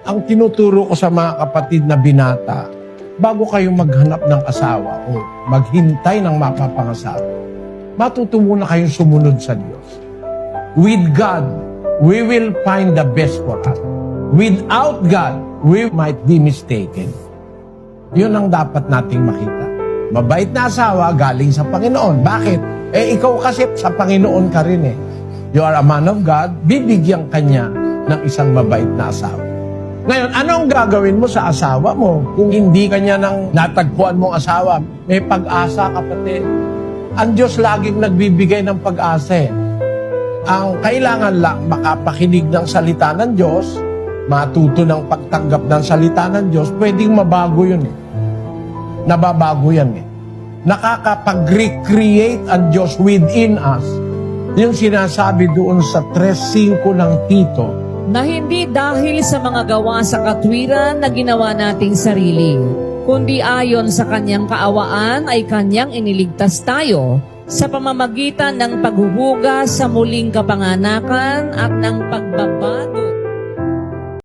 Ang tinuturo ko sa mga kapatid na binata, bago kayo maghanap ng asawa o maghintay ng mapapangasawa, matuto muna kayong sumunod sa Diyos. With God, we will find the best for us. Without God, we might be mistaken. Yun ang dapat nating makita. Mabait na asawa galing sa Panginoon. Bakit? Ikaw kasi sa Panginoon ka rin eh. You are a man of God, bibigyan kanya ng isang mabait na asawa. Ngayon, anong gagawin mo sa asawa mo kung hindi kanya ng natagpuan mong asawa? May pag-asa, kapatid. Ang Diyos laging nagbibigay ng pag-asa eh. Ang kailangan lang makapakinig ng salita ng Diyos, matuto ng pagtanggap ng salita ng Diyos, pwedeng mabago yun eh. Nababago yan eh. Nakakapag-recreate ang Diyos within us. Yung sinasabi doon sa 3:5 ng Tito, na hindi dahil sa mga gawa sa katwiran na ginawa nating sarili, kundi ayon sa kanyang kaawaan ay kanyang iniligtas tayo sa pamamagitan ng paghuhugas sa muling kapanganakan at ng pagbaba